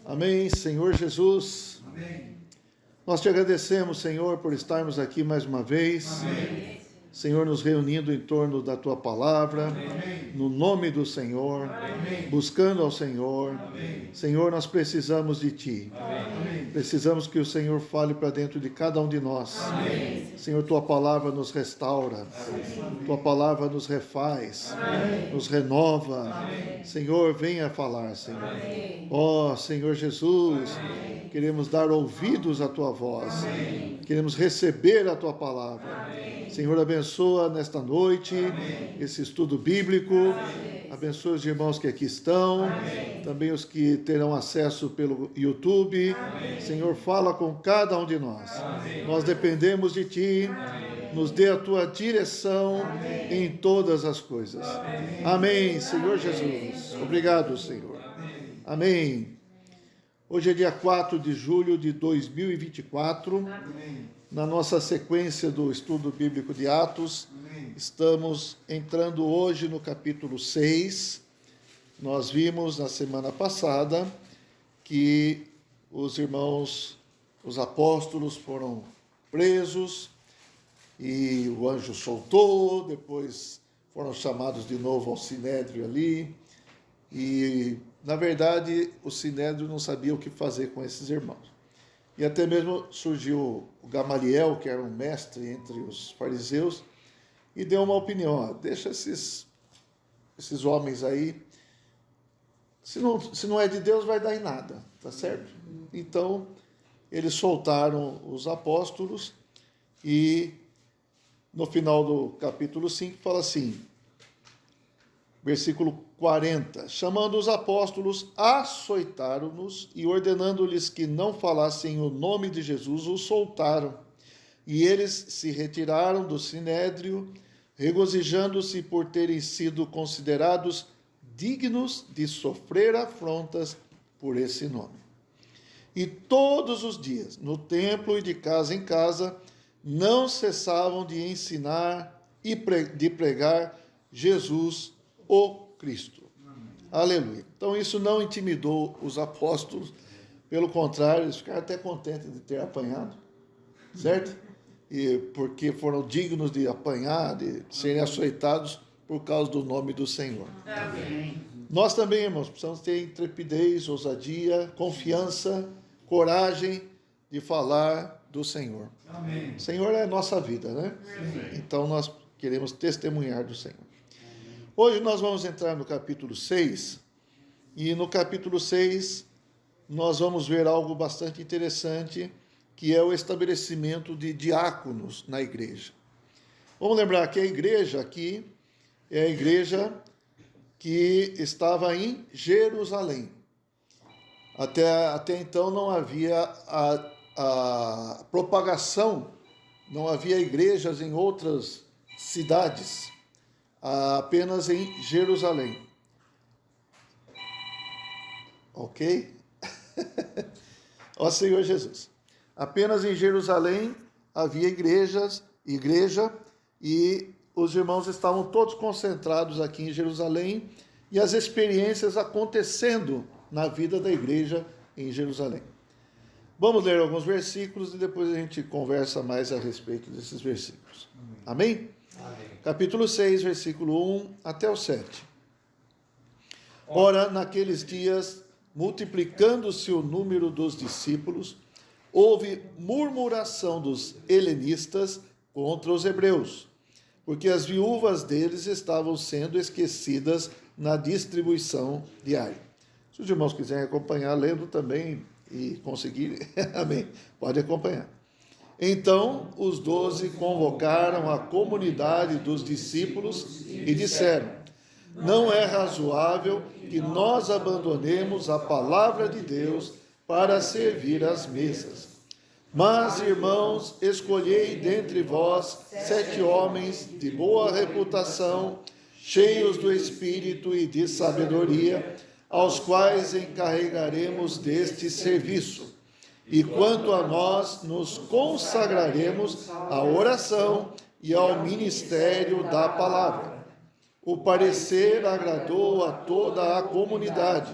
Amém, Senhor Jesus. Amém. Nós te agradecemos, Senhor, por estarmos aqui mais uma vez. Amém. Senhor, nos reunindo em torno da tua palavra, Amém. no nome do Senhor, Amém. buscando ao Senhor. Amém. Senhor, nós precisamos de ti. Amém. Precisamos que o Senhor fale para dentro de cada um de nós. Amém. Senhor, tua palavra nos restaura, tua palavra nos refaz, nos renova. Senhor, venha falar, Senhor. Ó Senhor Jesus, queremos dar ouvidos à tua voz, queremos receber a tua palavra. Senhor, abençoa nesta noite esse estudo bíblico, abençoa os irmãos que aqui estão, também os que terão acesso pelo YouTube. Senhor, fala com cada um de nós. Nós dependemos de ti, nos dê a tua direção em todas as coisas. Amém, Senhor Jesus. Obrigado, Senhor. Amém. Hoje é dia 4 de julho de 2024. Na nossa sequência do estudo bíblico de Atos, estamos entrando hoje no capítulo 6. Nós vimos na semana passada que os irmãos, os apóstolos foram presos e o anjo soltou, depois foram chamados de novo ao sinédrio ali e, na verdade, o sinédrio não sabia o que fazer com esses irmãos. E até mesmo surgiu o Gamaliel, que era um mestre entre os fariseus, e deu uma opinião: ó, deixa esses homens aí, se não é de Deus vai dar em nada, tá certo? Então, eles soltaram os apóstolos e no final do capítulo 5 fala assim, versículo 40, chamando os apóstolos, açoitaram-nos e ordenando-lhes que não falassem o nome de Jesus, os soltaram. E eles se retiraram do sinédrio, regozijando-se por terem sido considerados dignos de sofrer afrontas por esse nome. E todos os dias, no templo e de casa em casa, não cessavam de ensinar e de pregar Jesus, o Cristo. Aleluia. Então isso não intimidou os apóstolos, pelo contrário, eles ficaram até contentes de ter apanhado, certo? E porque foram dignos de apanhar, de serem açoitados por causa do nome do Senhor. Amém. Nós também, irmãos, precisamos ter intrepidez, ousadia, confiança, coragem de falar do Senhor. Amém. O Senhor é a nossa vida, né? Amém. Então nós queremos testemunhar do Senhor. Hoje nós vamos entrar no capítulo 6, e no capítulo 6 nós vamos ver algo bastante interessante, que é o estabelecimento de diáconos na igreja. Vamos lembrar que a igreja aqui é a igreja que estava em Jerusalém. Até então não havia a propagação, não havia igrejas em outras cidades, apenas em Jerusalém. Ok? Ó Senhor Jesus. Apenas em Jerusalém havia igreja, e os irmãos estavam todos concentrados aqui em Jerusalém, e as experiências acontecendo na vida da igreja em Jerusalém. Vamos ler alguns versículos e depois a gente conversa mais a respeito desses versículos. Amém? Amém. Capítulo 6, versículo 1 até o 7. Ora, naqueles dias, multiplicando-se o número dos discípulos, houve murmuração dos helenistas contra os hebreus, porque as viúvas deles estavam sendo esquecidas na distribuição diária. Se os irmãos quiserem acompanhar, lendo também e conseguirem, amém, pode acompanhar. Então os 12 convocaram a comunidade dos discípulos e disseram: não é razoável que nós abandonemos a palavra de Deus para servir às mesas. Mas, irmãos, escolhei dentre vós 7 homens de boa reputação, cheios do Espírito e de sabedoria, aos quais encarregaremos deste serviço. E quanto a nós, nos consagraremos à oração e ao ministério da palavra. O parecer agradou a toda a comunidade,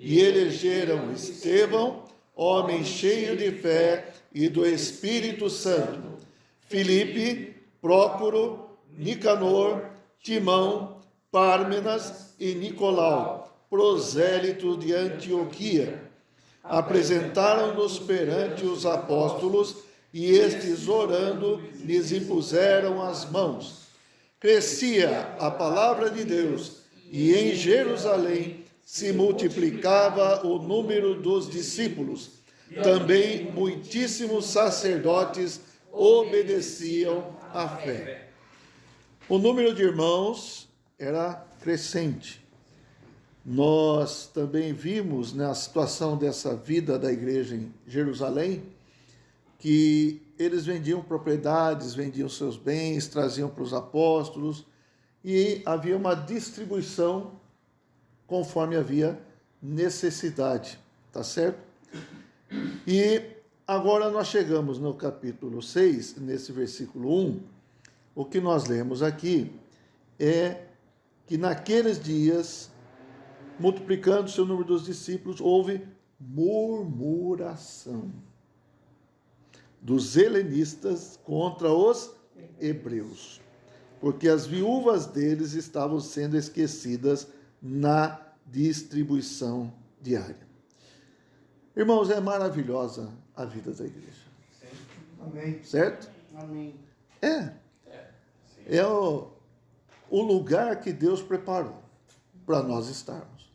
e elegeram Estevão, homem cheio de fé e do Espírito Santo, Filipe, Prócoro, Nicanor, Timão, Pármenas e Nicolau, prosélito de Antioquia. Apresentaram-nos perante os apóstolos, e estes, orando, lhes impuseram as mãos. Crescia a palavra de Deus, e em Jerusalém se multiplicava o número dos discípulos. Também muitíssimos sacerdotes obedeciam à fé. O número de irmãos era crescente. Nós também vimos na situação dessa vida da igreja em Jerusalém que eles vendiam propriedades, vendiam seus bens, traziam para os apóstolos e havia uma distribuição conforme havia necessidade, tá certo? E agora nós chegamos no capítulo 6, nesse versículo 1, o que nós lemos aqui é que naqueles dias, multiplicando-se o número dos discípulos, houve murmuração dos helenistas contra os hebreus, porque as viúvas deles estavam sendo esquecidas na distribuição diária. Irmãos, é maravilhosa a vida da igreja. Sim. Amém. Certo? Amém. É o lugar que Deus preparou para nós estarmos.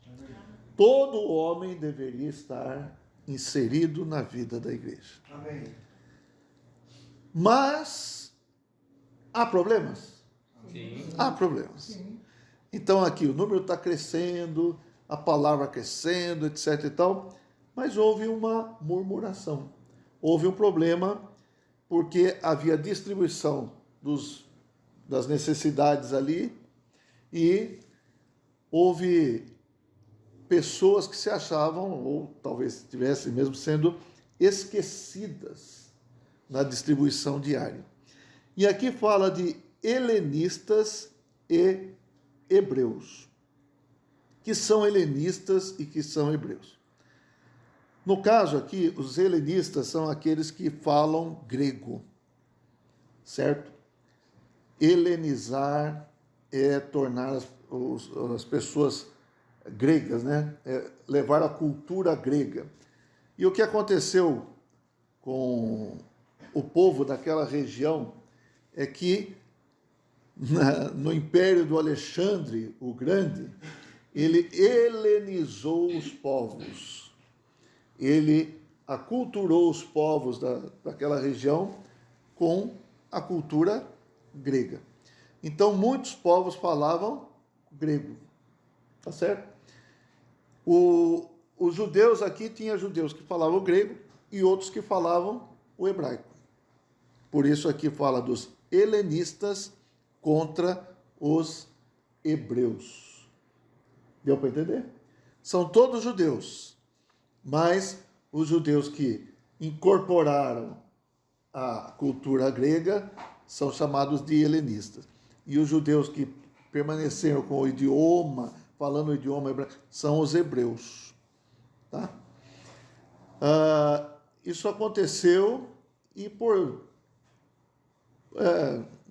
Todo homem deveria estar inserido na vida da igreja. Amém. Mas há problemas? Sim. Há problemas. Sim. Então aqui o número está crescendo, a palavra crescendo, etc e tal, mas houve uma murmuração. Houve um problema porque havia distribuição das necessidades ali e houve pessoas que se achavam, ou talvez estivessem mesmo sendo esquecidas na distribuição diária. E aqui fala de helenistas e hebreus. Que são helenistas e que são hebreus. No caso aqui, os helenistas são aqueles que falam grego, certo? Helenizar é tornar as pessoas gregas, né? É levar a cultura grega. E o que aconteceu com o povo daquela região é que no império do Alexandre o Grande, ele helenizou os povos. Ele aculturou os povos daquela região com a cultura grega. Então, muitos povos falavam grego. Tá certo? Os judeus aqui, tinha judeus que falavam grego e outros que falavam o hebraico. Por isso aqui fala dos helenistas contra os hebreus. Deu para entender? São todos judeus, mas os judeus que incorporaram a cultura grega são chamados de helenistas. E os judeus que permaneceram com o idioma, falando o idioma hebraico, são os hebreus. Tá? Isso aconteceu e por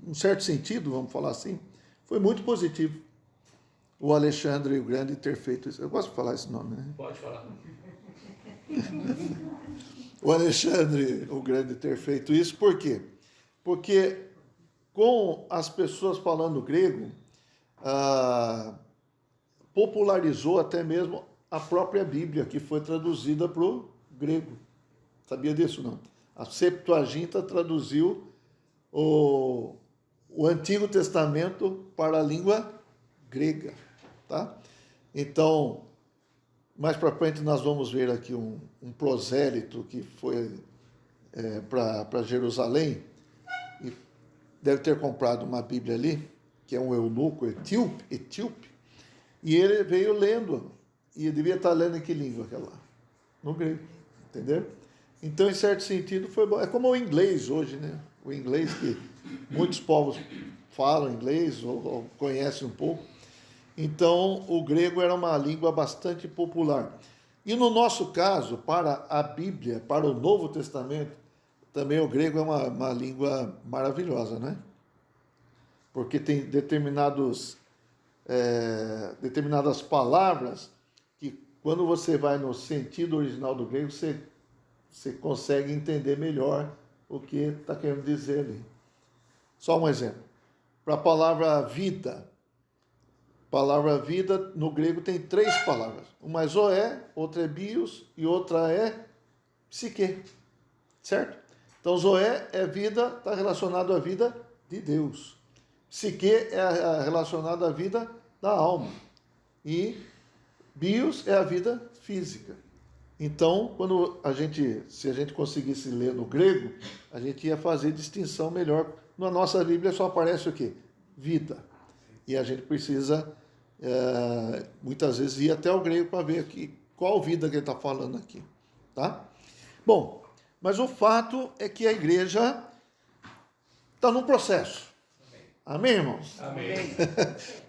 um certo sentido, vamos falar assim, foi muito positivo o Alexandre o Grande ter feito isso. Eu gosto de falar esse nome, né? Pode falar. O Alexandre o Grande ter feito isso, por quê? Porque com as pessoas falando grego, popularizou até mesmo a própria Bíblia, que foi traduzida para o grego. Sabia disso, não? A Septuaginta traduziu o Antigo Testamento para a língua grega, tá? Então, mais para frente nós vamos ver aqui um prosélito que foi para Jerusalém e deve ter comprado uma Bíblia ali, que é um eunuco etíope, e ele veio lendo, e ele devia estar lendo em que língua aquela? No grego, entendeu? Então, em certo sentido, foi bom. É como o inglês hoje, né? O inglês que muitos povos falam inglês ou conhecem um pouco. Então, o grego era uma língua bastante popular. E no nosso caso, para a Bíblia, para o Novo Testamento, também o grego é uma língua maravilhosa, né? Porque tem determinadas palavras que, quando você vai no sentido original do grego, você consegue entender melhor o que está querendo dizer ali. Só um exemplo. Para a palavra vida no grego tem 3 palavras. Uma é zoé, outra é bios e outra é psique. Certo? Então, zoé é vida, está relacionado à vida de Deus. Psique é relacionado à vida da alma. E bios é a vida física. Então, se a gente conseguisse ler no grego, a gente ia fazer distinção melhor. Na nossa Bíblia só aparece o quê? Vida. E a gente precisa, muitas vezes, ir até o grego para ver aqui qual vida que ele está falando aqui. Tá? Bom, mas o fato é que a igreja está num processo. Amém, irmãos? Amém.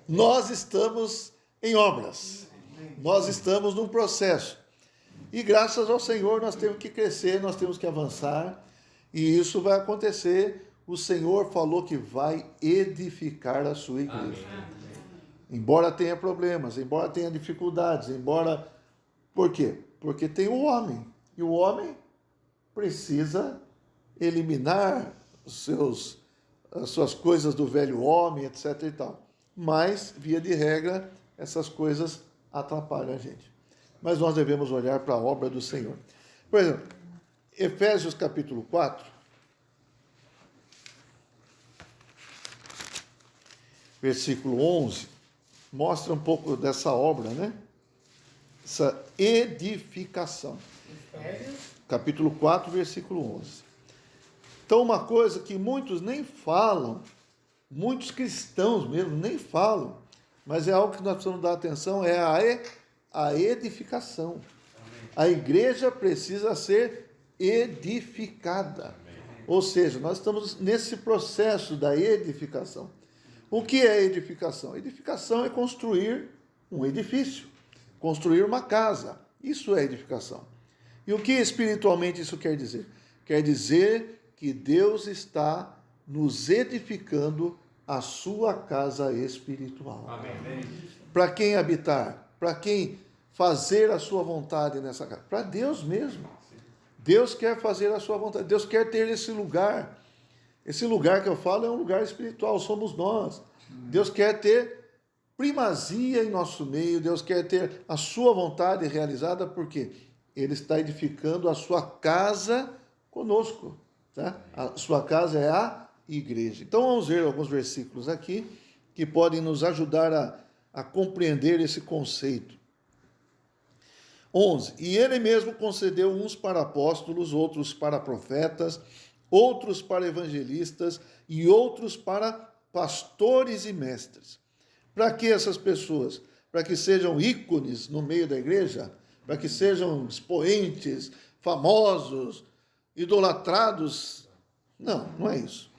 Nós estamos em obras. Nós estamos num processo. E graças ao Senhor nós temos que crescer, nós temos que avançar. E isso vai acontecer. O Senhor falou que vai edificar a sua igreja. Amém. Embora tenha problemas, embora tenha dificuldades, Por quê? Porque tem o homem. E o homem precisa eliminar as suas coisas do velho homem, etc. e tal. Mas, via de regra, essas coisas atrapalham a gente. Mas nós devemos olhar para a obra do Senhor. Por exemplo, Efésios capítulo 4, versículo 11, mostra um pouco dessa obra, né? Essa edificação. Capítulo 4, versículo 11. Então, uma coisa que muitos nem falam, muitos cristãos mesmo nem falam, mas é algo que nós precisamos dar atenção, é a edificação. A igreja precisa ser edificada. Ou seja, nós estamos nesse processo da edificação. O que é edificação? Edificação é construir um edifício, construir uma casa. Isso é edificação. E o que espiritualmente isso quer dizer? Quer dizer que Deus está nos edificando a sua casa espiritual. Amém. Para quem habitar? Para quem fazer a sua vontade nessa casa? Para Deus mesmo. Deus quer fazer a sua vontade. Deus quer ter esse lugar. Esse lugar que eu falo é um lugar espiritual, somos nós. Deus quer ter primazia em nosso meio, Deus quer ter a sua vontade realizada, porque Ele está edificando a sua casa conosco. Tá? A sua casa é a igreja. Então vamos ver alguns versículos aqui que podem nos ajudar a compreender esse conceito. 11. E Ele mesmo concedeu uns para apóstolos, outros para profetas, outros para evangelistas e outros para pastores e mestres. Para que essas pessoas? Para que sejam ícones no meio da igreja? Para que sejam expoentes, famosos, idolatrados? Não, não é isso.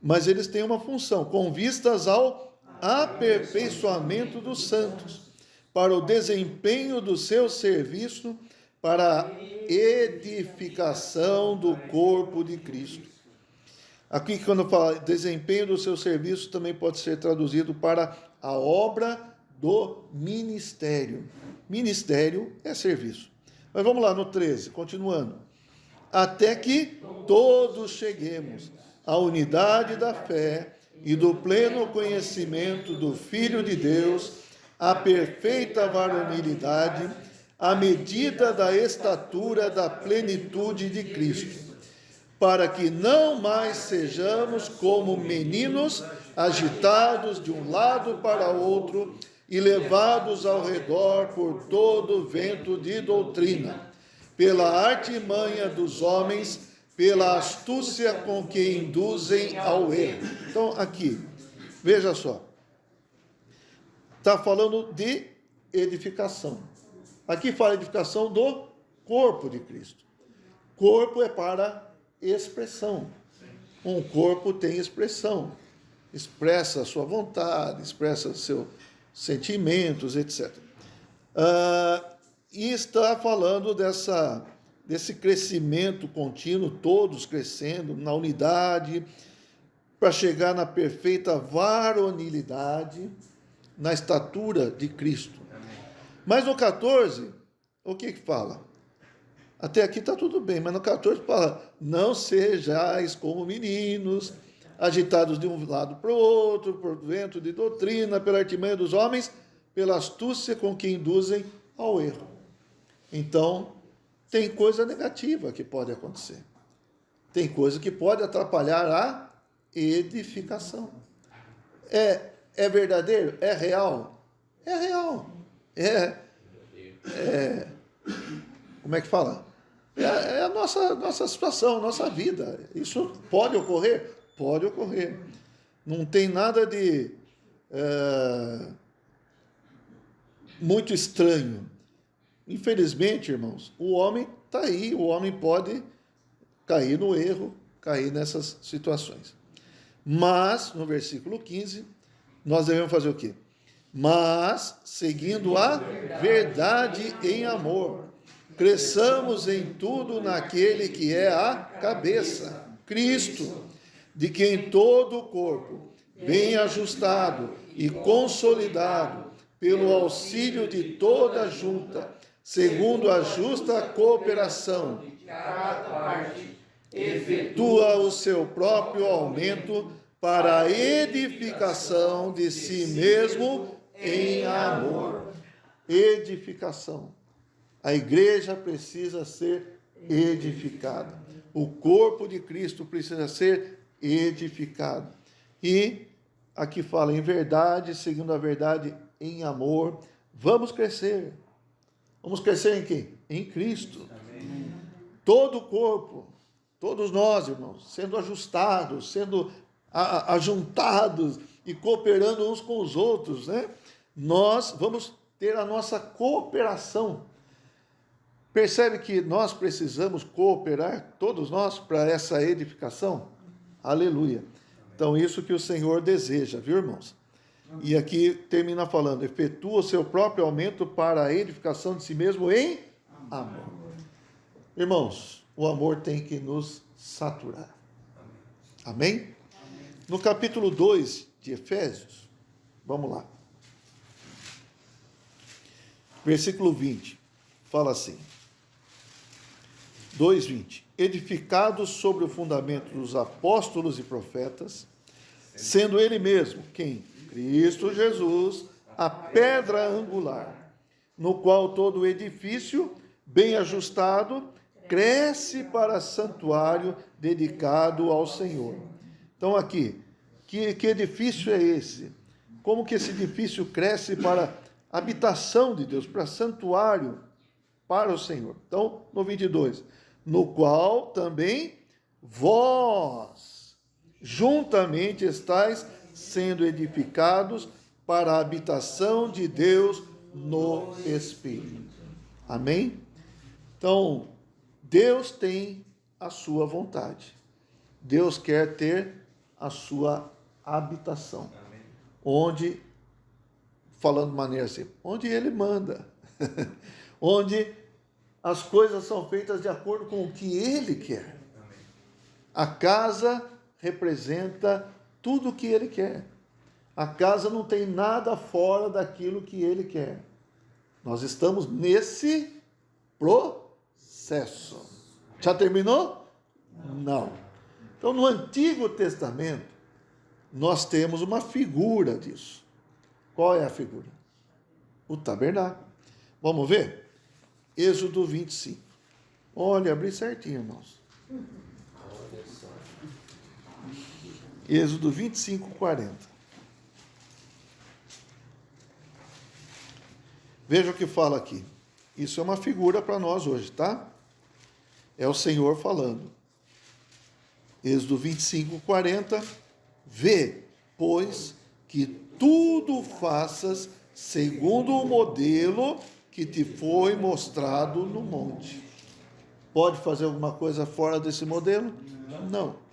Mas eles têm uma função, com vistas ao aperfeiçoamento dos santos, para o desempenho do seu serviço, para a edificação do corpo de Cristo. Aqui, quando fala desempenho do seu serviço, também pode ser traduzido para a obra do ministério. Ministério é serviço. Mas vamos lá no 13, continuando. Até que todos cheguemos à unidade da fé e do pleno conhecimento do Filho de Deus, à perfeita varonilidade, à medida da estatura da plenitude de Cristo, para que não mais sejamos como meninos agitados de um lado para outro e levados ao redor por todo vento de doutrina, pela artimanha dos homens, pela astúcia com que induzem ao erro. Então, aqui, veja só, está falando de edificação. Aqui fala edificação do corpo de Cristo. Corpo é para expressão. Um corpo tem expressão. Expressa a sua vontade, expressa seus sentimentos, etc. e está falando desse crescimento contínuo, todos crescendo na unidade, para chegar na perfeita varonilidade, na estatura de Cristo. Mas no 14, o que fala? Até aqui está tudo bem, mas no 14 fala: não sejais como meninos, agitados de um lado para o outro, por vento de doutrina, pela artimanha dos homens, pela astúcia com que induzem ao erro. Então, tem coisa negativa que pode acontecer. Tem coisa que pode atrapalhar a edificação. É verdadeiro? É real? É real. Como é que fala? É a nossa situação, a nossa vida. Isso pode ocorrer? Pode ocorrer. Não tem nada de muito estranho. Infelizmente, irmãos, o homem está aí, o homem pode cair no erro, cair nessas situações. Mas, no versículo 15, nós devemos fazer o quê? Mas, seguindo a verdade em amor, cresçamos em tudo naquele que é a cabeça, Cristo, de quem todo o corpo, bem ajustado e consolidado, pelo auxílio de toda a junta, segundo a justa cooperação, efetua o seu próprio aumento para a edificação de si mesmo em amor. Edificação. A igreja precisa ser edificada. O corpo de Cristo precisa ser edificado. E aqui fala em verdade, seguindo a verdade em amor. Vamos crescer. Vamos crescer em quem? Em Cristo. Amém. Todo o corpo, todos nós, irmãos, sendo ajustados, sendo ajuntados e cooperando uns com os outros, né? Nós vamos ter a nossa cooperação. Percebe que nós precisamos cooperar, todos nós, para essa edificação? Aleluia. Então, isso que o Senhor deseja, viu, irmãos? E aqui termina falando: efetua o seu próprio aumento para a edificação de si mesmo em amor. Irmãos, o amor tem que nos saturar. Amém? No capítulo 2 de Efésios, vamos lá. Versículo 20, fala assim: 2:20. Edificados sobre o fundamento dos apóstolos e profetas, sendo ele mesmo, quem? Cristo Jesus, a pedra angular, no qual todo o edifício, bem ajustado, cresce para santuário dedicado ao Senhor. Então aqui, que edifício é esse? Como que esse edifício cresce para habitação de Deus, para santuário para o Senhor? Então, no 22, no qual também vós juntamente estáis sendo edificados para a habitação de Deus no Espírito. Amém? Então, Deus tem a sua vontade. Deus quer ter a sua habitação. Onde, falando de maneira assim, onde Ele manda. Onde as coisas são feitas de acordo com o que Ele quer. A casa representa tudo o que Ele quer. A casa não tem nada fora daquilo que Ele quer. Nós estamos nesse processo. Já terminou? Não. Então, no Antigo Testamento, nós temos uma figura disso. Qual é a figura? O tabernáculo. Vamos ver? Êxodo 25. Olha, abri certinho, irmãos. Êxodo 25, 40. Veja o que fala aqui. Isso é uma figura para nós hoje, tá? É o Senhor falando. Êxodo 25, 40. Vê, pois, que tudo faças segundo o modelo que te foi mostrado no monte. Pode fazer alguma coisa fora desse modelo? Não.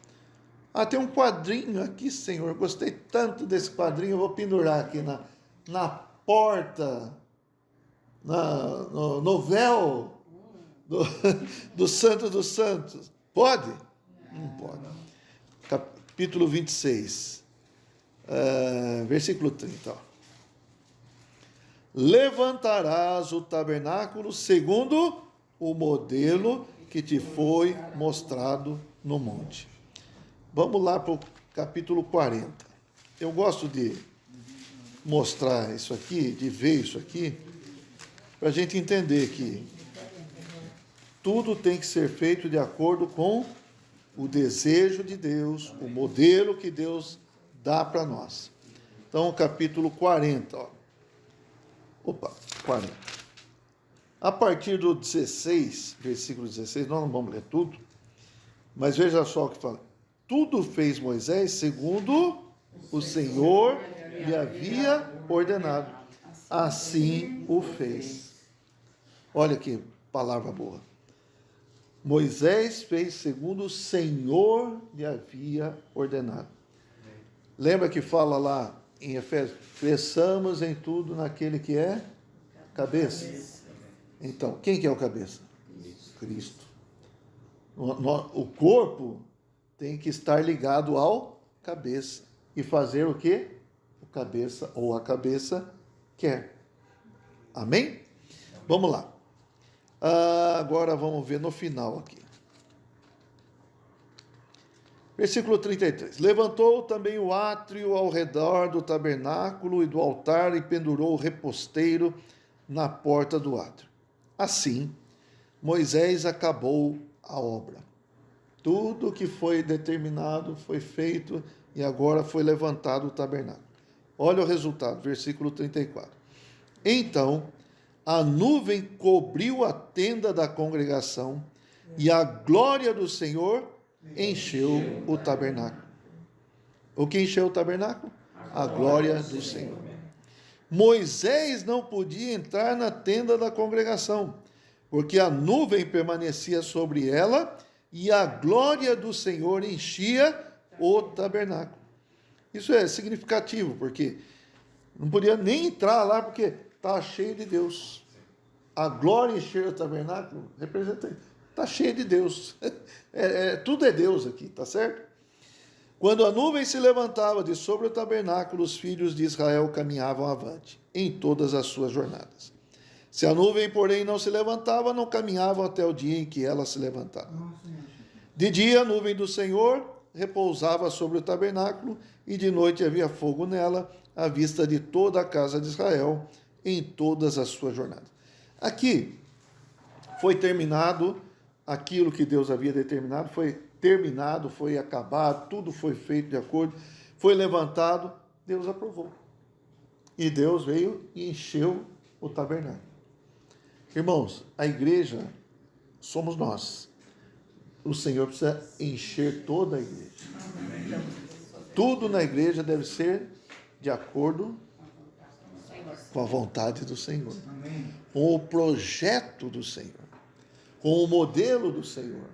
Ah, tem um quadrinho aqui, Senhor. Eu gostei tanto desse quadrinho, eu vou pendurar aqui na porta no véu do Santo dos Santos. Pode? Não pode. Capítulo 26, versículo 30. Ó. Levantarás o tabernáculo segundo o modelo que te foi mostrado no monte. Vamos lá para o capítulo 40. Eu gosto de mostrar isso aqui, de ver isso aqui, para a gente entender que tudo tem que ser feito de acordo com o desejo de Deus, o modelo que Deus dá para nós. Então, capítulo 40. Ó. 40. A partir do 16, versículo 16, nós não vamos ler tudo, mas veja só o que fala. Tudo fez Moisés segundo o Senhor lhe havia ordenado. Assim o fez. Olha que palavra boa. Moisés fez segundo o Senhor lhe havia ordenado. Lembra que fala lá em Efésios, cresçamos em tudo naquele que é cabeça. Então, quem que é o cabeça? Cristo. O corpo tem que estar ligado ao cabeça e fazer o que o cabeça ou a cabeça quer. Amém? Vamos lá. Agora vamos ver no final aqui. Versículo 33. Levantou também o átrio ao redor do tabernáculo e do altar e pendurou o reposteiro na porta do átrio. Assim, Moisés acabou a obra. Tudo que foi determinado foi feito e agora foi levantado o tabernáculo. Olha o resultado, versículo 34. Então, a nuvem cobriu a tenda da congregação e a glória do Senhor encheu o tabernáculo. O que encheu o tabernáculo? A glória do Senhor. Moisés não podia entrar na tenda da congregação, porque a nuvem permanecia sobre ela e a glória do Senhor enchia o tabernáculo. Isso é significativo, porque não podia nem entrar lá, porque está cheio de Deus. A glória encher o tabernáculo representa, está cheio de Deus. Tudo é Deus aqui, tá certo? Quando a nuvem se levantava de sobre o tabernáculo, os filhos de Israel caminhavam avante, em todas as suas jornadas. Se a nuvem, porém, não se levantava, não caminhavam até o dia em que ela se levantava. De dia, a nuvem do Senhor repousava sobre o tabernáculo, e de noite havia fogo nela, à vista de toda a casa de Israel, em todas as suas jornadas. Aqui foi terminado aquilo que Deus havia determinado, foi terminado, foi acabado, tudo foi feito de acordo, foi levantado, Deus aprovou. E Deus veio e encheu o tabernáculo. Irmãos, a igreja somos nós. O Senhor precisa encher toda a igreja. Tudo na igreja deve ser de acordo com a vontade do Senhor, com o projeto do Senhor, com o modelo do Senhor,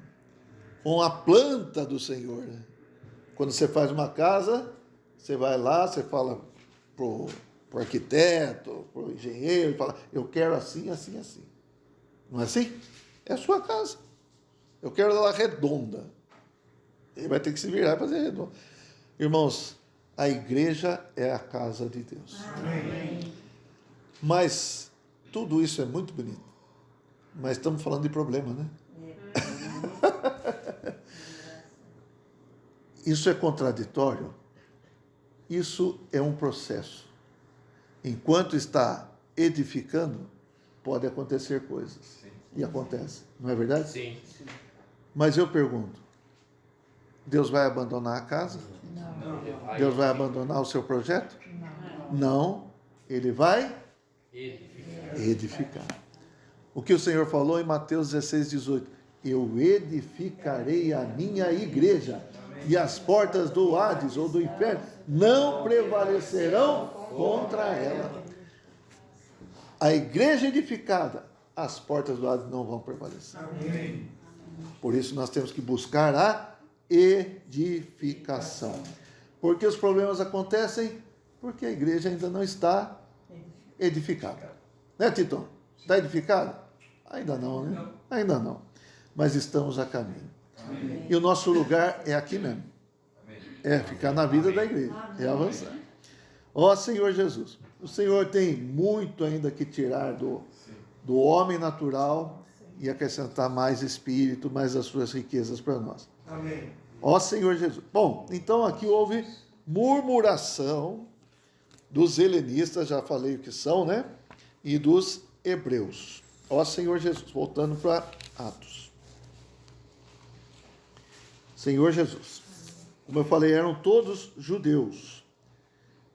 com a planta do Senhor. Quando você faz uma casa, você vai lá, você fala para o arquiteto, para o engenheiro, fala, eu quero assim, assim, assim. Não é assim? É a sua casa. Eu quero ela redonda. Ele vai ter que se virar para fazer redonda. Irmãos, a igreja é a casa de Deus. Amém. Mas tudo isso é muito bonito. Mas estamos falando de problema, né? Isso é contraditório? Isso é um processo. Enquanto está edificando, pode acontecer coisas. Sim. E acontece, não é verdade? Sim. Mas eu pergunto, Deus vai abandonar a casa? Não. Deus vai abandonar o seu projeto? Não. Ele vai edificar. O que o Senhor falou em Mateus 16, 18. Eu edificarei a minha igreja e as portas do Hades ou do inferno não prevalecerão contra ela. A igreja edificada, as portas do Hades não vão prevalecer. Amém. Por isso nós temos que buscar a edificação. Porque os problemas acontecem porque a igreja ainda não está edificada. Né, Tito? Está edificado? Ainda não, né? Ainda não. Mas estamos a caminho. Amém. E o nosso lugar é aqui mesmo. É ficar na vida da igreja. É avançar. Ó Senhor Jesus, o Senhor tem muito ainda que tirar do homem natural e acrescentar mais espírito, mais as suas riquezas para nós. Amém. Ó Senhor Jesus. Bom, então aqui houve murmuração dos helenistas, já falei o que são, né? E dos hebreus. Ó Senhor Jesus, voltando para Atos. Senhor Jesus, como eu falei, eram todos judeus.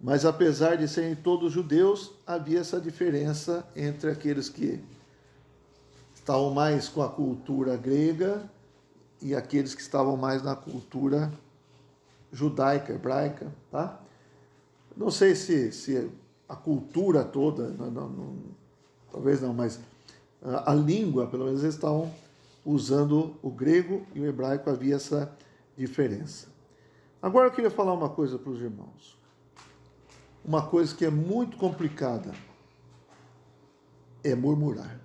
Mas apesar de serem todos judeus, havia essa diferença entre aqueles que estavam mais com a cultura grega e aqueles que estavam mais na cultura judaica, hebraica, tá? Não sei se a cultura toda, talvez não, mas a língua, pelo menos eles estavam usando o grego e o hebraico, havia essa diferença. Agora eu queria falar uma coisa para os irmãos. Uma coisa que é muito complicada é murmurar.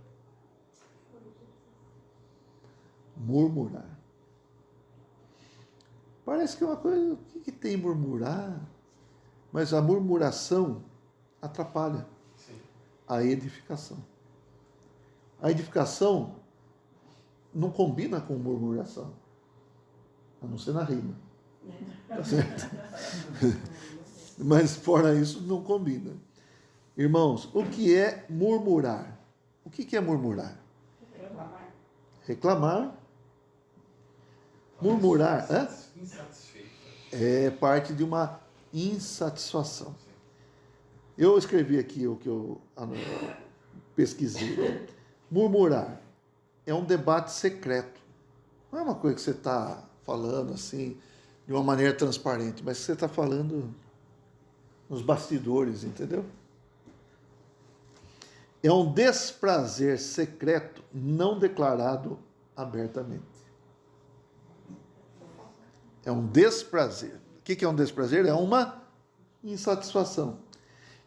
Murmurar. Parece que é uma coisa, o que tem murmurar? Mas a murmuração atrapalha a edificação. A edificação não combina com murmuração, a não ser na rima. Tá certo? Mas fora isso, não combina. Irmãos, o que é murmurar? O que é murmurar? Reclamar. Murmurar é parte de uma insatisfação. Eu escrevi aqui o que eu pesquisei. Murmurar é um debate secreto. Não é uma coisa que você está falando assim, de uma maneira transparente, mas que você está falando nos bastidores, entendeu? É um desprazer secreto não declarado abertamente. É um desprazer. O que é um desprazer? É uma insatisfação.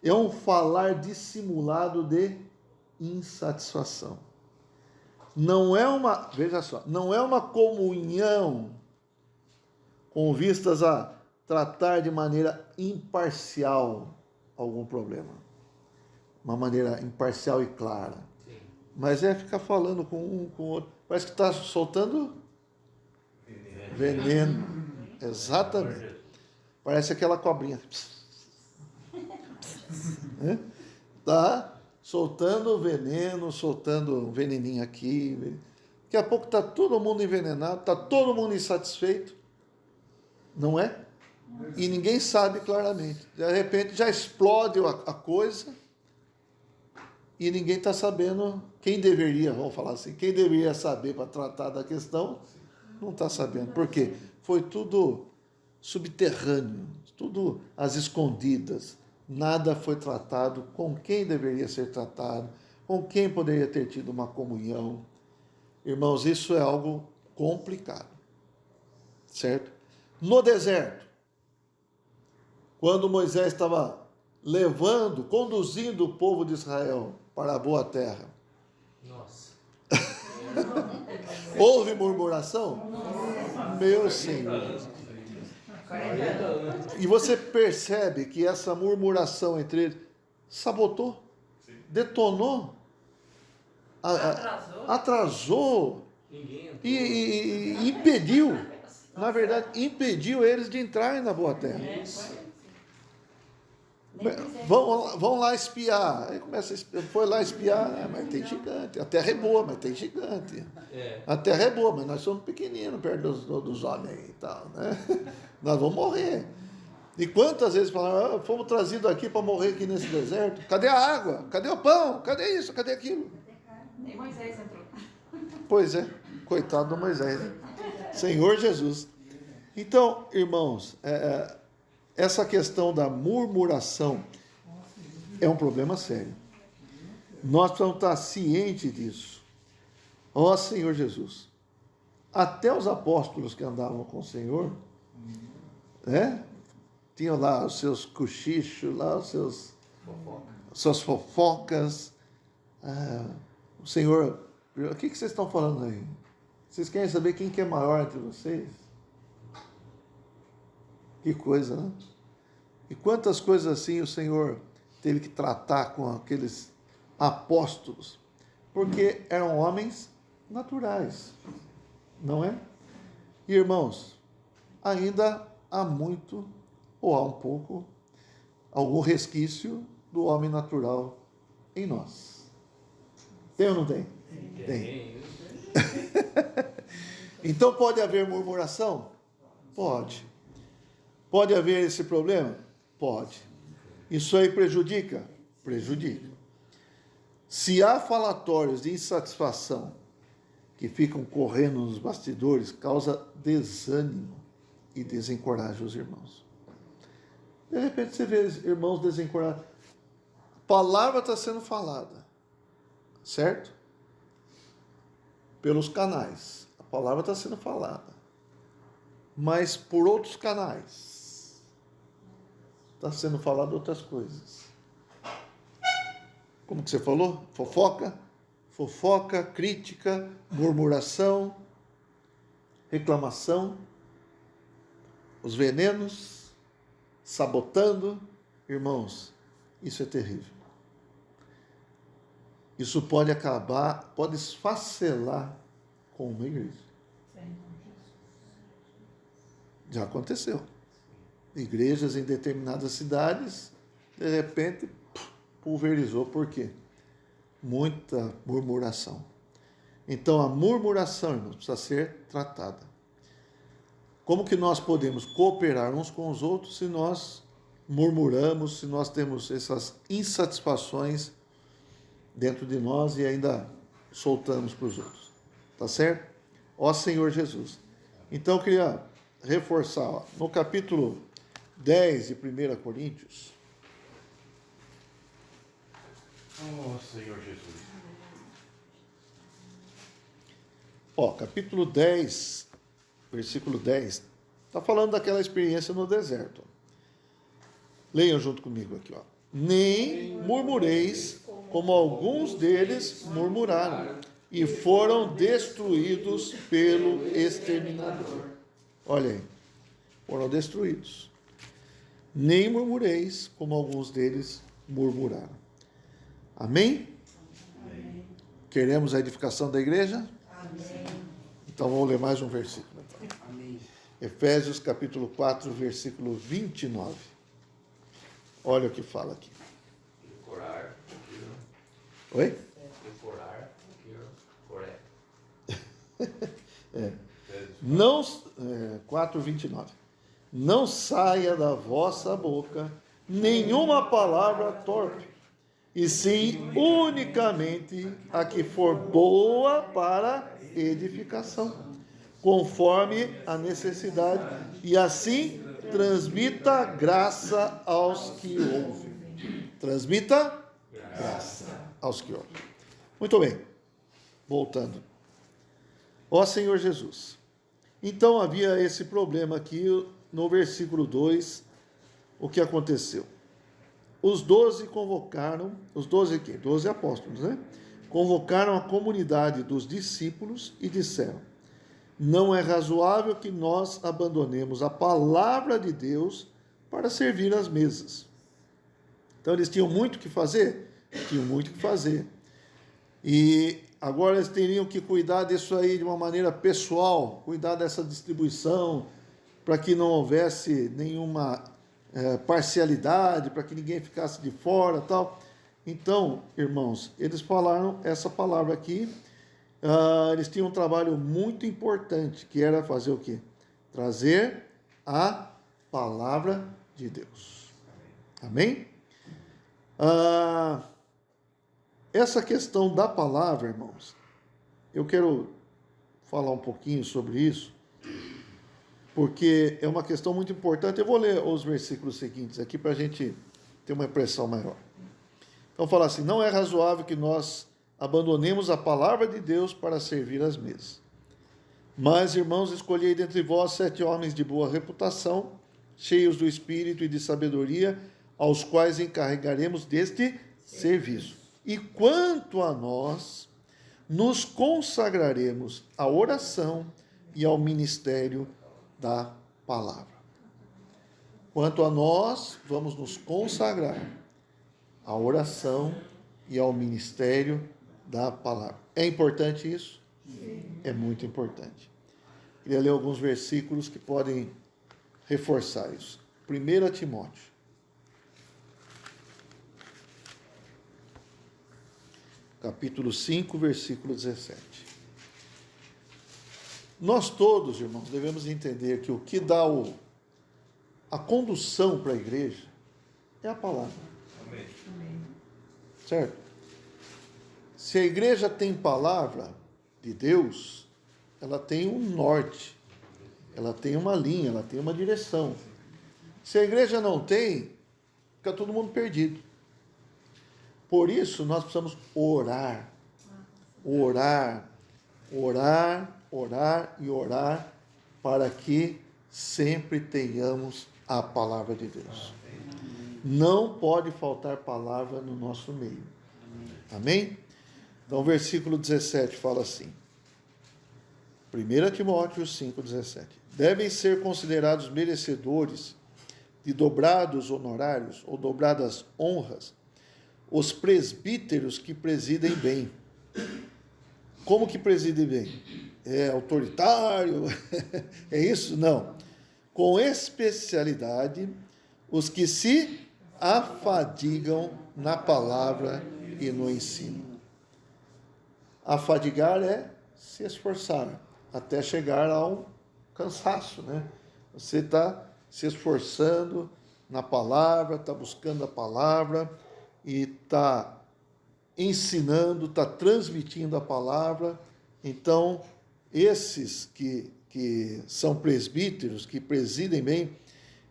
É um falar dissimulado de insatisfação. Não é uma, veja só, não é uma comunhão com vistas a tratar de maneira imparcial algum problema. Uma maneira imparcial e clara. Sim. Mas é ficar falando com um, com o outro. Parece que está soltando veneno. Exatamente. Parece aquela cobrinha. Tá soltando veneno, soltando um veneninho aqui. Daqui a pouco está todo mundo envenenado, está todo mundo insatisfeito. Não é? E ninguém sabe claramente. De repente já explode a coisa e ninguém está sabendo. Quem deveria, vamos falar assim, quem deveria saber para tratar da questão, não está sabendo. Por quê? Foi tudo subterrâneo, tudo às escondidas. Nada foi tratado com quem deveria ser tratado, com quem poderia ter tido uma comunhão. Irmãos, isso é algo complicado, certo? No deserto, quando Moisés estava conduzindo o povo de Israel para a boa terra. Nossa. Houve murmuração? Meu Senhor. E você percebe que essa murmuração entre eles sabotou, detonou, atrasou e impediu, na verdade, impediu eles de entrarem na boa terra. Vão lá espiar. Aí foi lá espiar, mas tem gigante. A terra é boa, mas tem gigante. A terra é boa, mas nós somos pequeninos perto dos homens e tal, né? Nós vamos morrer. E quantas vezes falaram, fomos trazidos aqui para morrer aqui nesse deserto? Cadê a água? Cadê o pão? Cadê isso? Cadê aquilo? Nem Moisés entrou. Pois é, coitado do Moisés, né? Senhor Jesus. Então, irmãos, essa questão da murmuração é um problema sério. Nós precisamos estar cientes disso. Ó Senhor Jesus, até os apóstolos que andavam com o Senhor, né, tinham lá os seus cochichos, lá suas fofocas, O Senhor, o que vocês estão falando aí? Vocês querem saber quem que é maior entre vocês? Que coisa, né? E quantas coisas assim o Senhor teve que tratar com aqueles apóstolos, porque eram homens naturais, não é? E, irmãos, ainda há muito, ou há um pouco, algum resquício do homem natural em nós. Tem ou não tem? Tem. Então pode haver murmuração? Pode. Pode haver esse problema? Pode. Isso aí prejudica? Prejudica. Se há falatórios de insatisfação que ficam correndo nos bastidores, causa desânimo e desencoraja os irmãos. De repente você vê irmãos desencorajados. A palavra está sendo falada, certo? Pelos canais. A palavra está sendo falada. Mas por outros canais está sendo falado outras coisas. Como que você falou? Fofoca? Fofoca, crítica, murmuração, reclamação, os venenos, sabotando. Irmãos, isso é terrível. Isso pode acabar, pode esfacelar com uma igreja. Já aconteceu. Igrejas em determinadas cidades, de repente, pulverizou. Por quê? Muita murmuração. Então, a murmuração, irmãos, precisa ser tratada. Como que nós podemos cooperar uns com os outros se nós murmuramos, se nós temos essas insatisfações dentro de nós e ainda soltamos para os outros? Tá certo? Ó Senhor Jesus. Então, eu queria reforçar, no capítulo 10 de 1 Coríntios. Oh, Senhor Jesus. Capítulo 10, versículo 10, está falando daquela experiência no deserto. Leiam junto comigo aqui, ó. Nem murmureis, como alguns deles murmuraram, e foram destruídos pelo exterminador. Olha aí, foram destruídos. Nem murmureis, como alguns deles murmuraram. Amém? Amém. Queremos a edificação da igreja? Amém. Então vamos ler mais um versículo. Então. Amém. Efésios capítulo 4, versículo 29. Olha o que fala aqui. Decorar. Oi? Decorar. Coré. Não, 4:29. Não saia da vossa boca nenhuma palavra torpe, e sim unicamente a que for boa para edificação, conforme a necessidade, e assim transmita graça aos que ouvem. Transmita graça aos que ouvem. Muito bem. Voltando. Ó Senhor Jesus. Então havia esse problema aqui no versículo 2. O que aconteceu? Os 12 convocaram, os 12 quê? 12 apóstolos, né? Convocaram a comunidade dos discípulos e disseram: não é razoável que nós abandonemos a palavra de Deus para servir às mesas. Então eles tinham muito o que fazer? Tinham muito o que fazer. E agora eles teriam que cuidar disso aí de uma maneira pessoal, cuidar dessa distribuição, para que não houvesse nenhuma parcialidade, para que ninguém ficasse de fora, tal. Então, irmãos, eles falaram essa palavra aqui. Eles tinham um trabalho muito importante, que era fazer o quê? Trazer a palavra de Deus. Amém? Essa questão da palavra, irmãos, eu quero falar um pouquinho sobre isso, porque é uma questão muito importante. Eu vou ler os versículos seguintes aqui para a gente ter uma impressão maior. Então fala assim: não é razoável que nós abandonemos a palavra de Deus para servir às mesas. Mas, irmãos, escolhei dentre vós 7 homens de boa reputação, cheios do Espírito e de sabedoria, aos quais encarregaremos deste serviço. E quanto a nós, nos consagraremos à oração e ao ministério da palavra. Quanto a nós, vamos nos consagrar à oração e ao ministério da palavra. É importante isso? Sim. É muito importante. Queria ler alguns versículos que podem reforçar isso. 1 Timóteo. Capítulo 5, versículo 17. Nós todos, irmãos, devemos entender que o que dá a condução para a igreja é a palavra. Amém. Certo? Se a igreja tem palavra de Deus, ela tem um norte, ela tem uma linha, ela tem uma direção. Se a igreja não tem, fica todo mundo perdido. Por isso, nós precisamos orar, orar, orar, orar e orar, para que sempre tenhamos a palavra de Deus. Não pode faltar palavra no nosso meio. Amém? Então, o versículo 17 fala assim. 1 Timóteo 5,17. Devem ser considerados merecedores de dobrados honorários ou dobradas honras os presbíteros que presidem bem. Como que presidem bem? É autoritário? É isso? Não. Com especialidade, os que se afadigam na palavra e no ensino. Afadigar é se esforçar, até chegar ao cansaço, né? Você está se esforçando na palavra, está buscando a palavra e está ensinando, está transmitindo a palavra. Então, esses que são presbíteros, que presidem bem,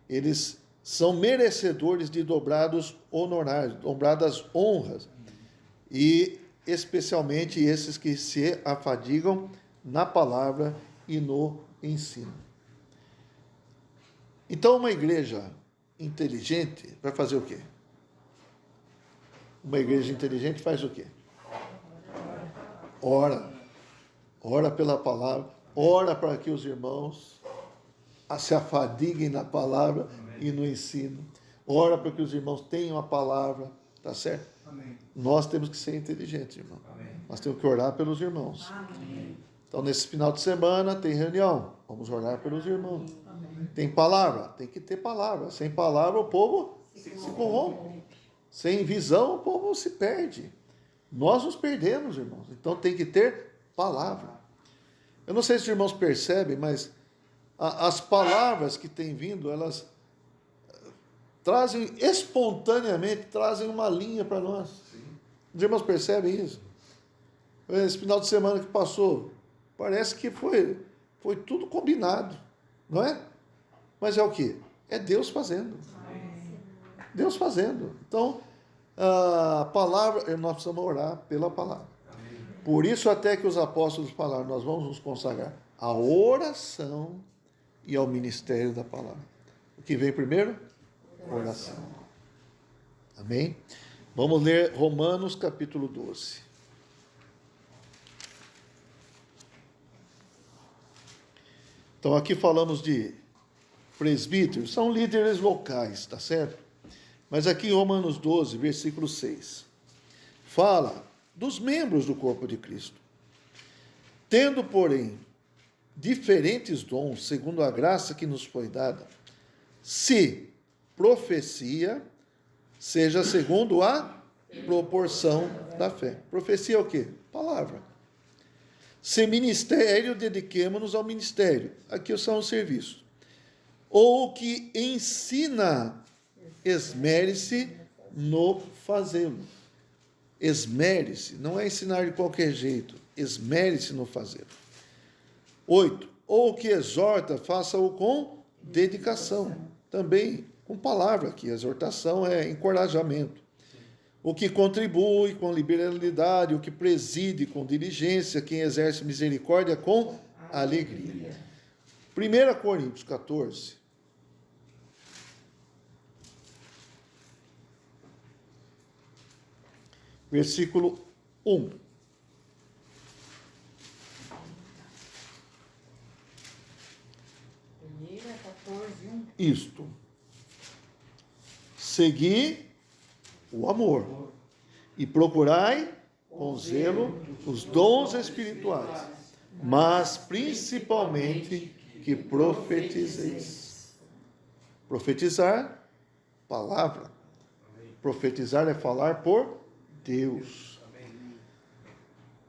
eles são merecedores de dobrados honorários, dobradas honras, e especialmente esses que se afadigam na palavra e no ensino. Então, uma igreja inteligente vai fazer o quê? Uma igreja inteligente faz o quê? Ora. Ora pela palavra. Ora para que os irmãos se afadiguem na palavra e no ensino. Ora para que os irmãos tenham a palavra. Tá certo? Amém. Nós temos que ser inteligentes, irmão. Amém. Nós temos que orar pelos irmãos. Amém. Então, nesse final de semana, tem reunião. Vamos orar pelos irmãos. Amém. Tem palavra? Tem que ter palavra. Sem palavra, o povo se corrompe. Sem visão, o povo se perde. Nós nos perdemos, irmãos. Então, tem que ter palavra. Eu não sei se os irmãos percebem, mas as palavras que têm vindo, elas trazem espontaneamente, trazem uma linha para nós. Sim. Os irmãos percebem isso? Esse final de semana que passou, parece que foi tudo combinado, não é? Mas é o quê? É Deus fazendo. Deus fazendo. Então, a palavra, nós precisamos orar pela palavra. Por isso, até que os apóstolos falaram, nós vamos nos consagrar à oração e ao ministério da palavra. O que vem primeiro? Oração. Amém? Vamos ler Romanos capítulo 12. Então, aqui falamos de presbíteros, são líderes locais, tá certo? Mas aqui em Romanos 12, versículo 6, fala dos membros do corpo de Cristo. Tendo, porém, diferentes dons, segundo a graça que nos foi dada, se profecia, seja segundo a proporção da fé. Profecia é o quê? Palavra. Se ministério, dediquemo-nos ao ministério. Aqui são os serviços. Ou que ensina, esmere-se no fazê-lo. Esmere-se, não é ensinar de qualquer jeito. Esmere-se no fazê-lo. 8. Ou que exorta, faça-o com dedicação. Também com palavra aqui. A exortação é encorajamento. O que contribui com liberalidade, o que preside com diligência, quem exerce misericórdia com alegria. 1 Coríntios 14. versículo 1. Primeira, 14, 1. Isto. Segui o amor e procurai com zelo os dons espirituais, mas principalmente que profetizeis. Profetizar, palavra. Profetizar é falar por Deus.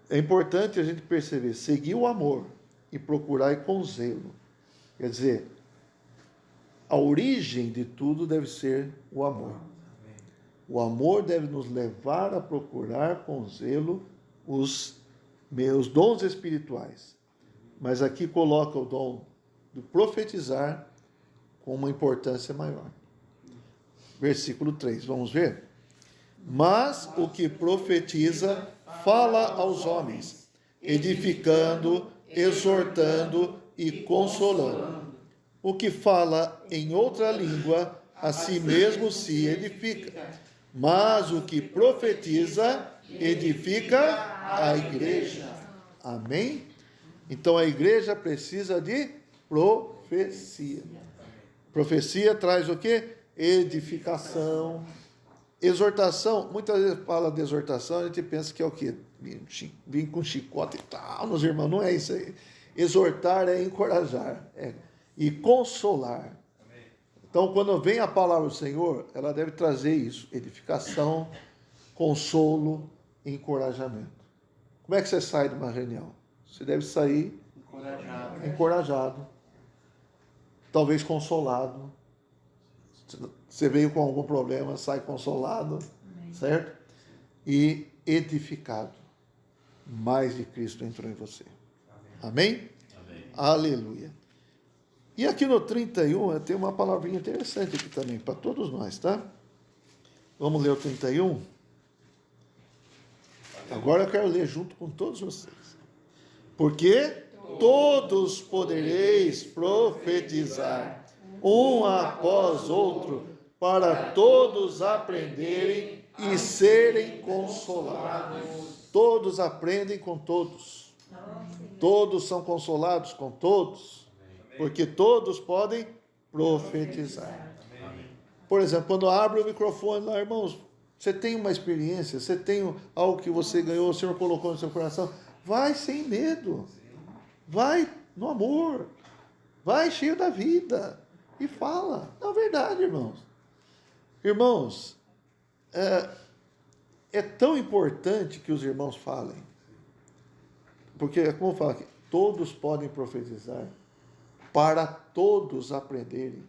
É importante a gente perceber, seguir o amor e procurar com zelo. Quer dizer, a origem de tudo deve ser o amor. O amor deve nos levar a procurar com zelo os meus dons espirituais. Mas aqui coloca o dom de profetizar com uma importância maior. Versículo 3, vamos ver? Mas o que profetiza fala aos homens, edificando, exortando e consolando. O que fala em outra língua, a si mesmo se edifica. Mas o que profetiza, edifica a igreja. Amém? Então a igreja precisa de profecia. Profecia traz o quê? Edificação. Exortação, muitas vezes fala de exortação, a gente pensa que é o quê? Vim com chicote e tal, nos irmãos, não é isso aí. Exortar é encorajar e consolar. Então, quando vem a palavra do Senhor, ela deve trazer isso, edificação, consolo e encorajamento. Como é que você sai de uma reunião? Você deve sair encorajado, talvez consolado. Você veio com algum problema, sai consolado, certo? E edificado. Mais de Cristo entrou em você. Amém? Amém? Aleluia. E aqui no 31, tem uma palavrinha interessante aqui também, para todos nós, tá? Vamos ler o 31? Agora eu quero ler junto com todos vocês. Porque todos podereis profetizar, um após outro, para todos aprenderem e serem consolados. Todos aprendem com todos. Todos são consolados com todos. Porque todos podem profetizar. Por exemplo, quando abre o microfone lá, irmãos, você tem uma experiência, você tem algo que você ganhou, o Senhor colocou no seu coração, vai sem medo. Vai no amor. Vai cheio da vida. E fala. É a verdade, irmãos. Irmãos, é tão importante que os irmãos falem. Porque, como eu falo aqui, todos podem profetizar para todos aprenderem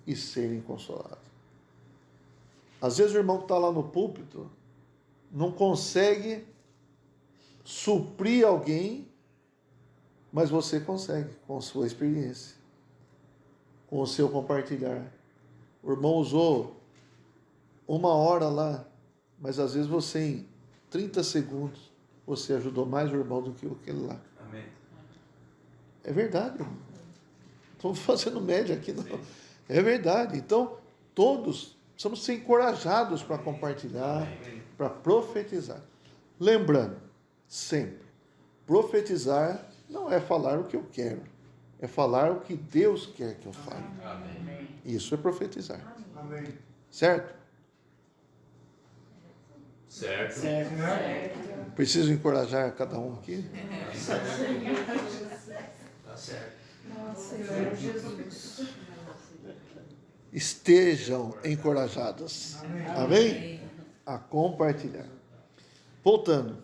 e serem consolados. Às vezes o irmão que está lá no púlpito não consegue suprir alguém, mas você consegue com a sua experiência, com o seu compartilhar. O irmão usou 1 hora lá, mas às vezes você em 30 segundos você ajudou mais o irmão do que aquele lá. Amém. É verdade, irmão. Estou fazendo média aqui, não. É verdade. Então, todos precisamos ser encorajados para compartilhar, para profetizar. Lembrando, sempre, profetizar não é falar o que eu quero, é falar o que Deus quer que eu fale. Amém. Isso é profetizar. Amém. Certo? Certo. Preciso encorajar cada um aqui? Tá certo. Senhor Jesus. Estejam encorajadas. Amém? A compartilhar. Voltando.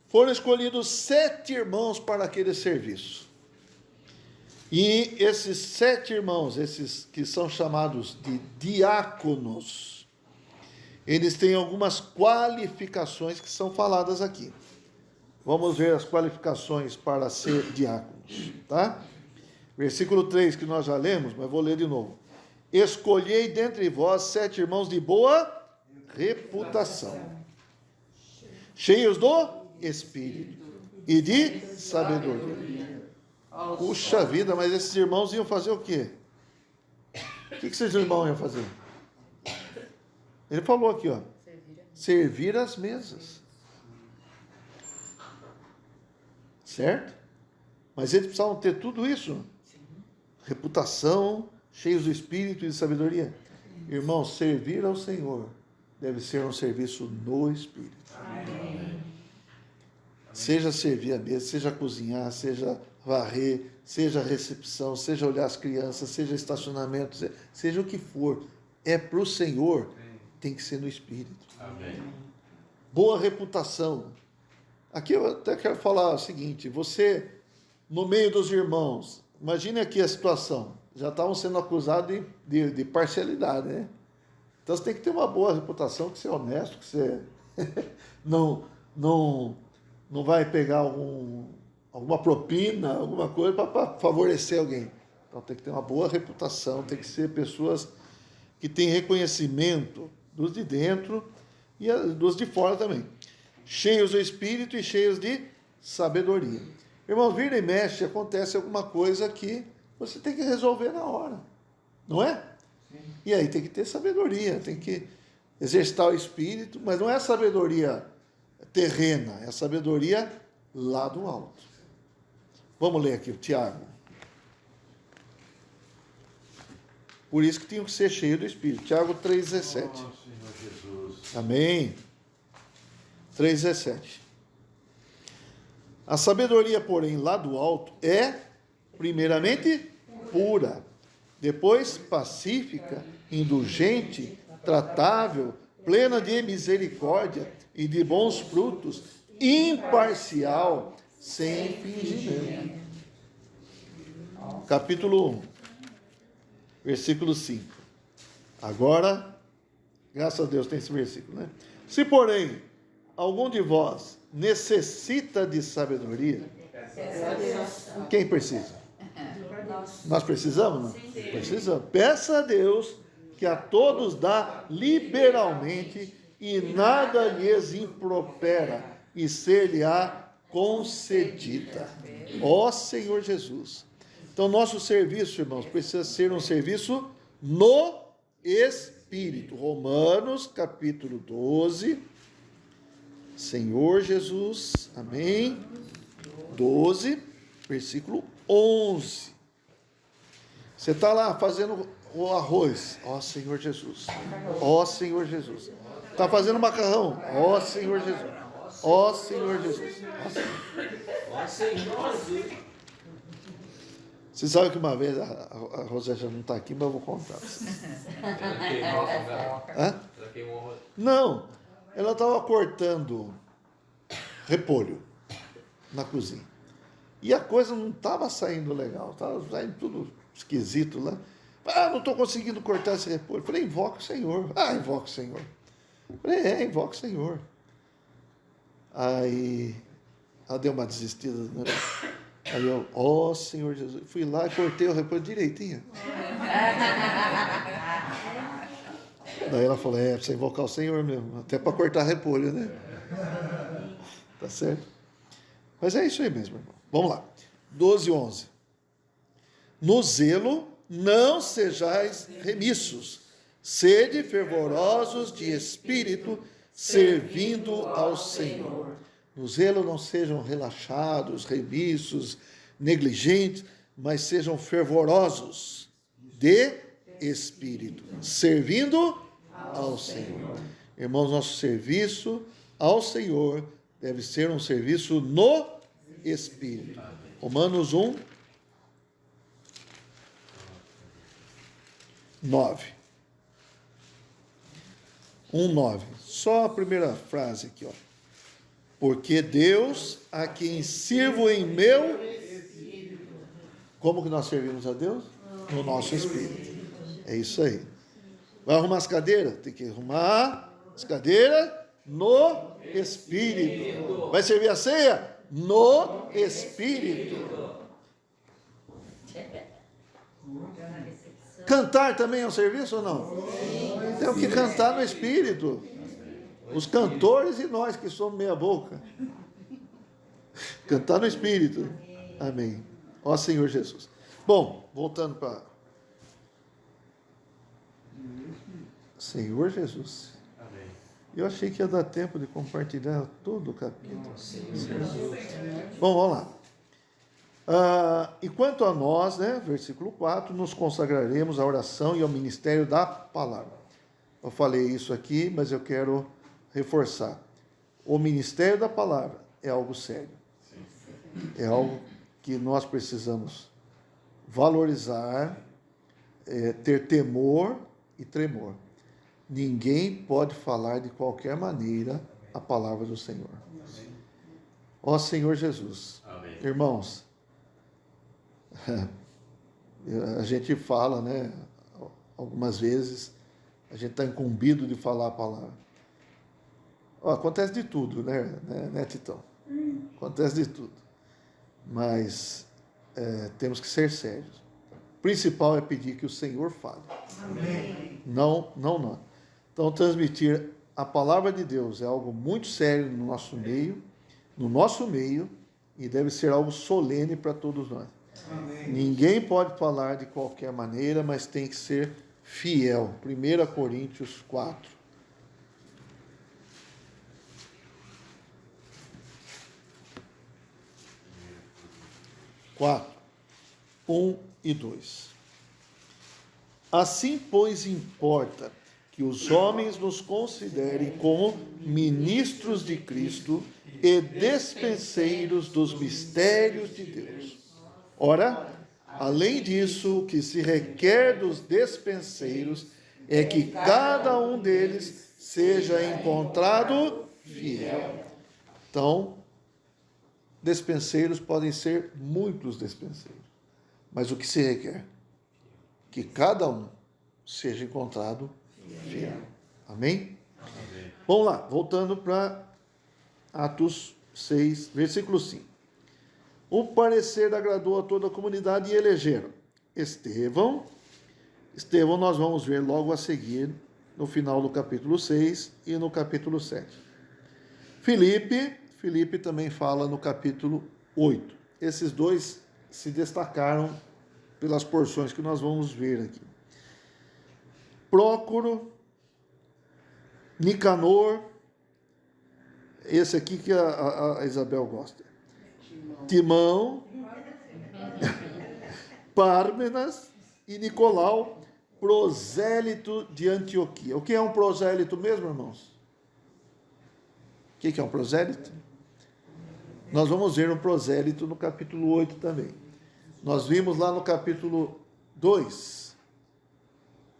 Foram escolhidos 7 irmãos para aquele serviço. E esses 7 irmãos, esses que são chamados de diáconos, eles têm algumas qualificações que são faladas aqui. Vamos ver as qualificações para ser diáconos, tá? Versículo 3 que nós já lemos, mas vou ler de novo. Escolhei dentre vós 7 irmãos de boa reputação, cheios do Espírito e de sabedoria. Puxa vida, mas esses irmãos iam fazer o quê? O que esses irmãos iam fazer? Ele falou aqui, ó, servir as mesas. certo? Mas eles precisavam ter tudo isso. Reputação, cheios do Espírito e de sabedoria. Irmãos, servir ao Senhor deve ser um serviço no Espírito. Amém. Seja servir a mesa, seja cozinhar, seja varrer, seja recepção, seja olhar as crianças, seja estacionamento, seja o que for. É para o Senhor, tem que ser no Espírito. Amém. Boa reputação. Aqui eu até quero falar o seguinte, você, no meio dos irmãos, imagine aqui a situação, já estavam sendo acusados de parcialidade, né? Então você tem que ter uma boa reputação, que você é honesto, que você não vai pegar alguma propina, alguma coisa para favorecer alguém. Então tem que ter uma boa reputação, tem que ser pessoas que têm reconhecimento dos de dentro e dos de fora também. Cheios do Espírito e cheios de sabedoria. Irmãos, vira e mexe, acontece alguma coisa que você tem que resolver na hora. Não é? Sim. E aí tem que ter sabedoria, tem que exercitar o Espírito, mas não é sabedoria terrena, é sabedoria lá do alto. Vamos ler aqui o Tiago. Por isso que tinha que ser cheio do Espírito. Tiago 3,17. Senhor Jesus. Amém. 3,17. A sabedoria, porém, lá do alto é, primeiramente, pura, depois pacífica, indulgente, tratável, plena de misericórdia e de bons frutos, imparcial, sem fingimento. Capítulo 1, versículo 5. Agora, graças a Deus tem esse versículo, né? Se, porém, algum de vós necessita de sabedoria, quem precisa? Nós precisamos, não? Precisamos. Peça a Deus que a todos dá liberalmente e nada lhes impropera e ser-lhe-á concedida. Ó Senhor Jesus. Então, nosso serviço, irmãos, precisa ser um serviço no Espírito. Romanos, capítulo 12. Senhor Jesus, amém. 12, versículo 11. Você está lá fazendo o arroz, ó Senhor Jesus, ó Senhor Jesus. Está fazendo macarrão, ó Senhor Jesus, ó Senhor Jesus. Ó Senhor Jesus. Você sabe que uma vez, a Rosé já não está aqui, mas eu vou contar. Hã? Não, ela estava cortando repolho na cozinha. E a coisa não estava saindo legal, estava saindo tudo esquisito lá. Não estou conseguindo cortar esse repolho. Falei, invoca o Senhor. Invoca o Senhor. Falei, invoca o Senhor. Aí ela deu uma desistida do negócio. Aí eu, ó Senhor Jesus, fui lá e cortei o repolho direitinho. Daí ela falou, precisa invocar o Senhor mesmo, até para cortar repolho, né? Tá certo? Mas é isso aí mesmo, irmão. Vamos lá. 12:11. No zelo não sejais remissos, sede fervorosos de espírito, servindo ao Senhor. No zelo não sejam relaxados, remissos, negligentes, mas sejam fervorosos de espírito, servindo ao Senhor. Irmãos, nosso serviço ao Senhor deve ser um serviço no Espírito. Romanos 1, 9. 1:9. Só a primeira frase aqui, ó. Porque Deus, a quem sirvo em meu... Como que nós servimos a Deus? No nosso espírito. É isso aí. Vai arrumar as cadeiras? Tem que arrumar as cadeiras no espírito. Vai servir a ceia? No espírito. Cantar também é um serviço ou não? Temos que cantar no espírito. Os cantores e nós que somos meia boca. Cantar no espírito. Amém. Ó Senhor Jesus. Bom, voltando para Senhor Jesus. Amém. Eu achei que ia dar tempo de compartilhar todo o capítulo. Bom, vamos lá. E quanto a nós, né, versículo 4, nos consagraremos à oração e ao ministério da palavra. Eu falei isso aqui, mas eu quero reforçar. O ministério da palavra é algo sério. É algo que nós precisamos valorizar, ter temor e tremor. Ninguém pode falar de qualquer maneira a palavra do Senhor. Ó Senhor Jesus. Amém. Irmãos, a gente fala, né? Algumas vezes a gente está incumbido de falar a palavra. Acontece de tudo, né, Titão? Acontece de tudo. Mas temos que ser sérios. O principal é pedir que o Senhor fale. Amém. Não nós. Então, transmitir a palavra de Deus é algo muito sério no nosso meio, e deve ser algo solene para todos nós. Amém. Ninguém pode falar de qualquer maneira, mas tem que ser fiel. 1 Coríntios 4. Quatro, 1 e 2. Assim, pois, importa que os homens nos considerem como ministros de Cristo e despenseiros dos mistérios de Deus. Ora, além disso, o que se requer dos despenseiros é que cada um deles seja encontrado fiel. Então, despenseiros podem ser muitos despenseiros, mas o que se requer? Que cada um seja encontrado fiel. Amém? Amém. Vamos lá, voltando para Atos 6, versículo 5. O parecer agradou a toda a comunidade e elegeram Estevão nós vamos ver logo a seguir, no final do capítulo 6 e no capítulo 7. Filipe também fala no capítulo 8. Esses dois se destacaram pelas porções que nós vamos ver aqui. Prócoro, Nicanor, esse aqui que a Isabel gosta. Timão, Pármenas e Nicolau, prosélito de Antioquia. O que é um prosélito mesmo, irmãos? O que é um prosélito? Nós vamos ver um prosélito no capítulo 8 também. Nós vimos lá no capítulo 2.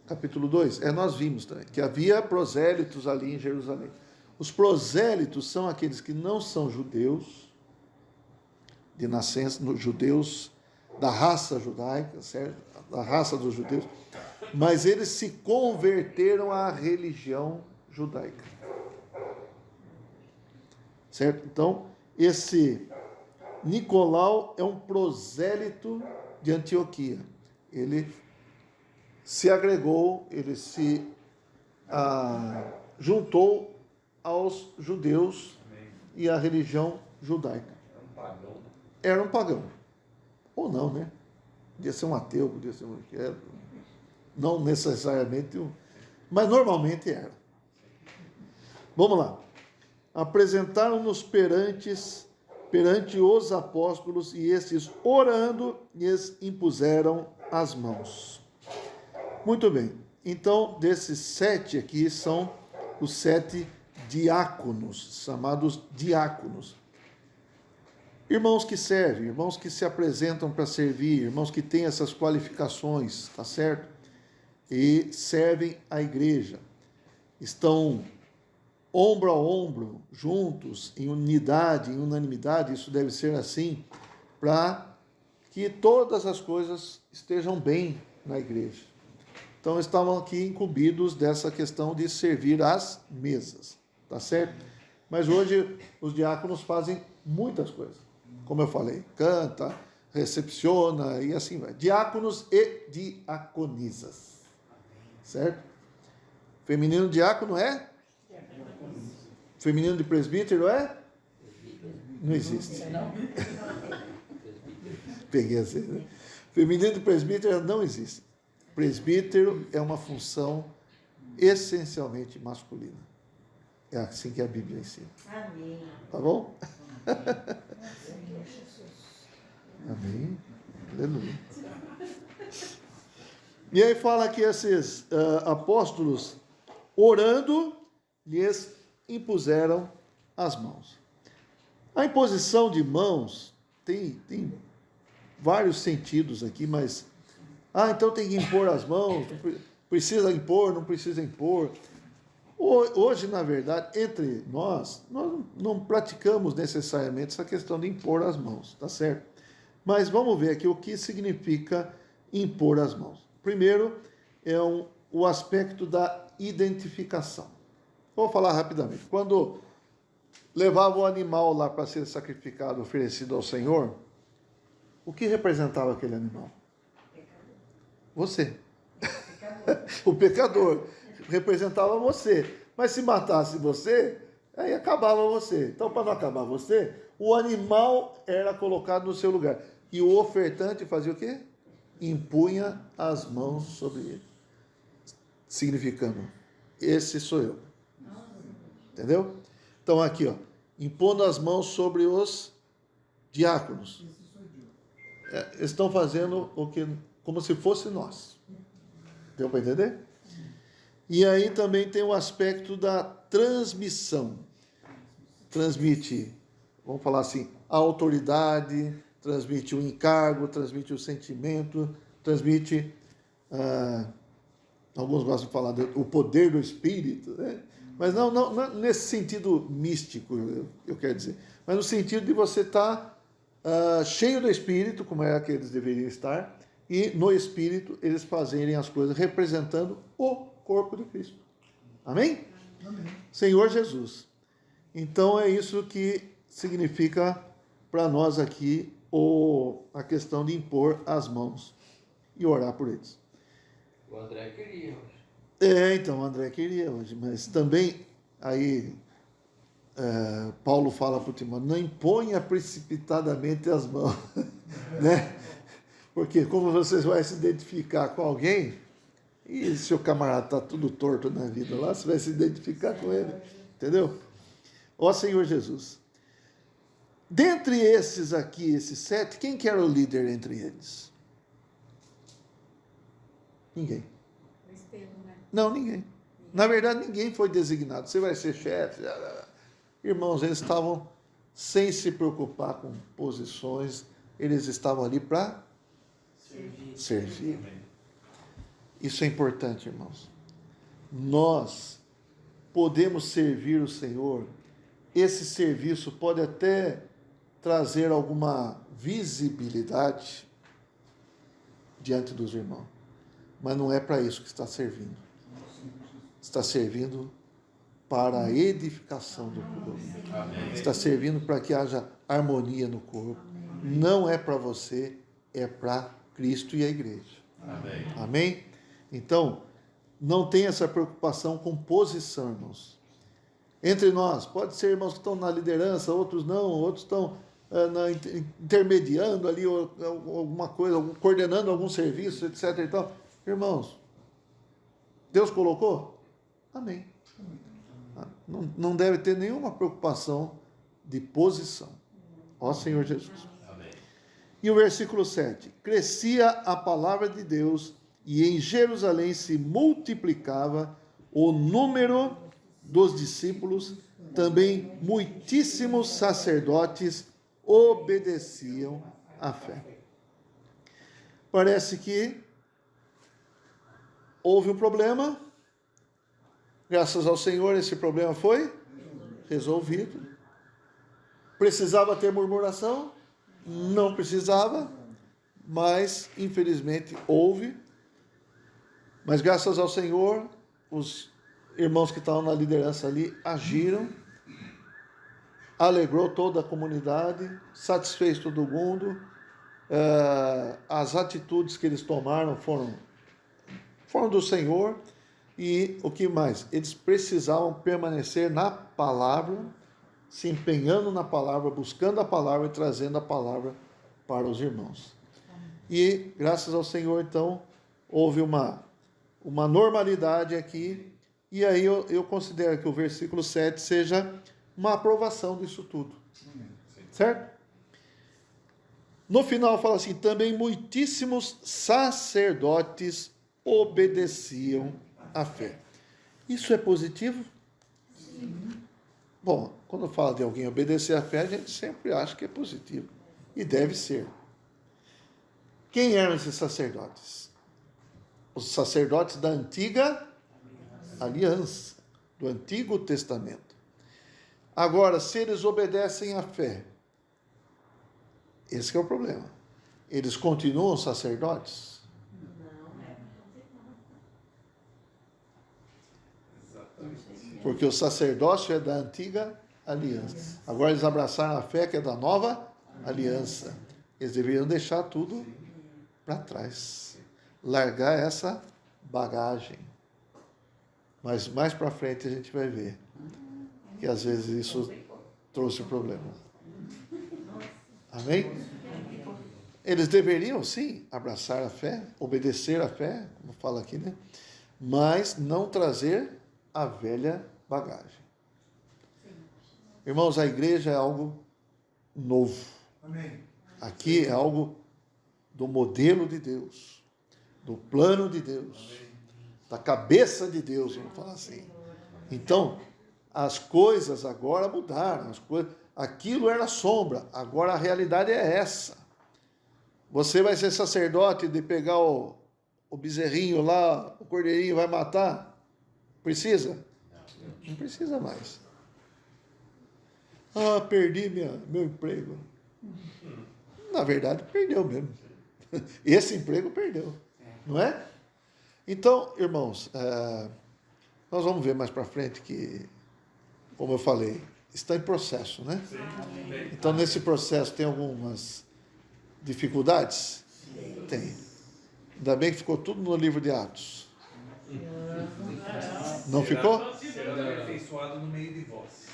Capítulo 2? Nós vimos também, que havia prosélitos ali em Jerusalém. Os prosélitos são aqueles que não são judeus, de nascença, judeus da raça judaica, certo? Da raça dos judeus, mas eles se converteram à religião judaica. Certo? Então, esse Nicolau é um prosélito de Antioquia. Ele se agregou, ele se juntou aos judeus e à religião judaica. Era um pagão. Ou não, né? Podia ser um ateu, podia ser um... Não necessariamente um... Mas normalmente era. Vamos lá. Apresentaram-nos perante os apóstolos, e estes, orando, lhes impuseram as mãos. Muito bem. Então, desses 7 aqui são os 7 diáconos, chamados diáconos. Irmãos que servem, irmãos que se apresentam para servir, irmãos que têm essas qualificações, tá certo? E servem a igreja. Estão ombro a ombro, juntos, em unidade, em unanimidade, isso deve ser assim, para que todas as coisas estejam bem na igreja. Então, estavam aqui incumbidos dessa questão de servir às mesas, tá certo? Mas hoje os diáconos fazem muitas coisas. Como eu falei, canta, recepciona e assim vai. Diáconos e diaconisas. Certo? Feminino diácono é? Feminino de presbítero é? Não existe. Peguei assim, né? Feminino de presbítero não existe. Presbítero é uma função essencialmente masculina. É assim que a Bíblia ensina. Amém. Tá bom? Amém. Aleluia. E aí fala que esses apóstolos, orando, lhes impuseram as mãos. A imposição de mãos tem vários sentidos aqui, mas... então tem que impor as mãos, precisa impor, não precisa impor. Hoje, na verdade, entre nós não praticamos necessariamente essa questão de impor as mãos, tá certo? Mas vamos ver aqui o que significa impor as mãos. Primeiro, o aspecto da identificação. Vou falar rapidamente. Quando levava o animal lá para ser sacrificado, oferecido ao Senhor, o que representava aquele animal? Você. O pecador. Representava você. Mas se matasse você, aí acabava você. Então, para não acabar você, o animal era colocado no seu lugar. E o ofertante fazia o quê? Impunha as mãos sobre ele. Significando, esse sou eu. Entendeu? Então aqui, ó, impondo as mãos sobre os diáconos. Eles estão fazendo o que, como se fosse nós. Deu para entender? E aí também tem o aspecto da transmissão. Transmite, vamos falar assim, a autoridade, transmite o encargo, transmite o sentimento, transmite, alguns gostam de falar o poder do Espírito, né? Mas não nesse sentido místico, eu quero dizer, mas no sentido de você estar cheio do Espírito, como é que eles deveriam estar, e no Espírito eles fazerem as coisas representando o corpo de Cristo. Amém? Amém. Senhor Jesus. Então é isso que significa para nós aqui a questão de impor as mãos e orar por eles. O André queria hoje. Então o André queria hoje, mas também aí Paulo fala para o Timóteo, não imponha precipitadamente as mãos, né? Porque como você vai se identificar com alguém, e seu camarada está tudo torto na vida lá, você vai se identificar com ele, entendeu? Ó Senhor Jesus, dentre esses aqui, esses 7, quem que era o líder entre eles? Ninguém. Não, ninguém. Na verdade, ninguém foi designado. Você vai ser chefe. Irmãos, eles estavam sem se preocupar com posições, eles estavam ali para servir. Isso é importante, irmãos. Nós podemos servir o Senhor. Esse serviço pode até trazer alguma visibilidade diante dos irmãos, mas não é para isso que está servindo. Está servindo para a edificação do corpo. Está servindo para que haja harmonia no corpo. Não é para você, é para Cristo e a igreja. Amém? Amém? Então, não tem essa preocupação com posição, irmãos. Entre nós, pode ser irmãos que estão na liderança, outros não, outros estão intermediando ali alguma coisa, coordenando algum serviço, etc. E tal. Irmãos, Deus colocou? Amém. Não deve ter nenhuma preocupação de posição. Ó Senhor Jesus. Amém. E o versículo 7. Crescia a palavra de Deus e em Jerusalém se multiplicava o número dos discípulos, também muitíssimos sacerdotes obedeciam à fé. Parece que houve um problema, graças ao Senhor esse problema foi resolvido. Precisava ter murmuração? Não precisava, mas infelizmente houve. Mas graças ao Senhor, os irmãos que estavam na liderança ali agiram, alegrou toda a comunidade, satisfez todo mundo, as atitudes que eles tomaram foram do Senhor, e o que mais? Eles precisavam permanecer na palavra, se empenhando na palavra, buscando a palavra e trazendo a palavra para os irmãos. E graças ao Senhor, então, houve uma normalidade aqui, e aí eu considero que o versículo 7 seja uma aprovação disso tudo. Certo? No final fala assim, também muitíssimos sacerdotes obedeciam à fé. Isso é positivo? Sim. Bom, quando fala de alguém obedecer à fé, a gente sempre acha que é positivo. E deve ser. Quem eram esses sacerdotes? Os sacerdotes da antiga aliança, do Antigo Testamento. Agora, se eles obedecem à fé, esse é o problema. Eles continuam sacerdotes? Porque o sacerdócio é da antiga aliança. Agora eles abraçaram a fé que é da nova aliança. Eles deveriam deixar tudo para trás. Largar essa bagagem. Mas mais para frente a gente vai ver que às vezes isso trouxe problema. Amém? Eles deveriam, sim, abraçar a fé, obedecer à fé, como fala aqui, né? Mas não trazer a velha bagagem. Irmãos, a igreja é algo novo. Amém. Aqui é algo do modelo de Deus, do plano de Deus, da cabeça de Deus, vamos falar assim. Então, as coisas agora mudaram, aquilo era sombra, agora a realidade é essa. Você vai ser sacerdote de pegar o bezerrinho lá, o cordeirinho, vai matar? Precisa? Não precisa mais. Ah, perdi meu emprego. Na verdade, perdeu mesmo. Esse emprego perdeu, não é? Então, irmãos, nós vamos ver mais para frente que, como eu falei, está em processo, né? Então, nesse processo tem algumas dificuldades? Tem. Ainda bem que ficou tudo no livro de Atos. Não ficou? Será aperfeiçoado no meio de vós.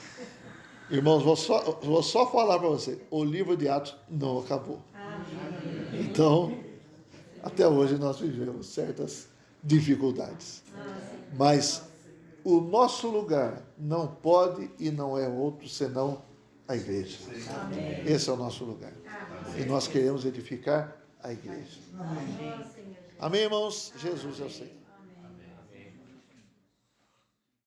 Irmãos, vou só falar para você, o livro de Atos não acabou. Então, até hoje nós vivemos certas dificuldades. Mas o nosso lugar não pode e não é outro senão a igreja. Esse é o nosso lugar. E nós queremos edificar a igreja. Amém, irmãos? Jesus é o Senhor.